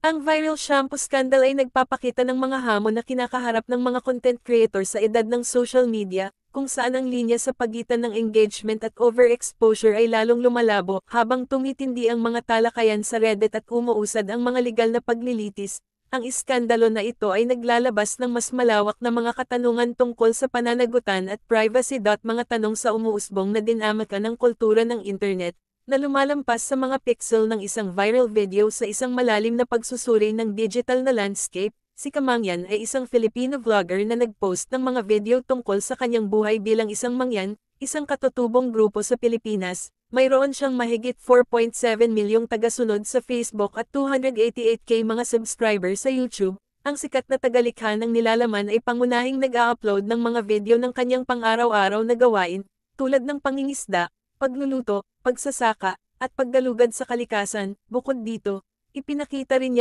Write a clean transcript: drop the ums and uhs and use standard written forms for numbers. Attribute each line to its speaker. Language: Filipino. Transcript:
Speaker 1: Ang viral shampoo scandal ay nagpapakita ng mga hamon na kinakaharap ng mga content creator sa edad ng social media, kung saan ang linya sa pagitan ng engagement at overexposure ay lalong lumalabo habang tumitindi ang mga talakayan sa Reddit at umuusad ang mga legal na paglilitis. Ang iskandalo na ito ay naglalabas ng mas malawak na mga katanungan tungkol sa pananagutan at privacy. Mga tanong sa umuusbong na dinamika ng kultura ng internet, na lumalampas sa mga pixel ng isang viral video sa isang malalim na pagsusuri ng digital na landscape. Si Kamangyan ay isang Filipino vlogger na nag-post ng mga video tungkol sa kanyang buhay bilang isang mangyan, isang katutubong grupo sa Pilipinas. Mayroon siyang mahigit 4.7 milyong tagasunod sa Facebook at 288K mga subscribers sa YouTube. Ang sikat na tagalikha ng nilalaman ay pangunahing nag-a-upload ng mga video ng kanyang pang-araw-araw na gawain, tulad ng pangingisda, pagluluto, pagsasaka, at paggalugad sa kalikasan. Bukod dito, ipinakita rin niya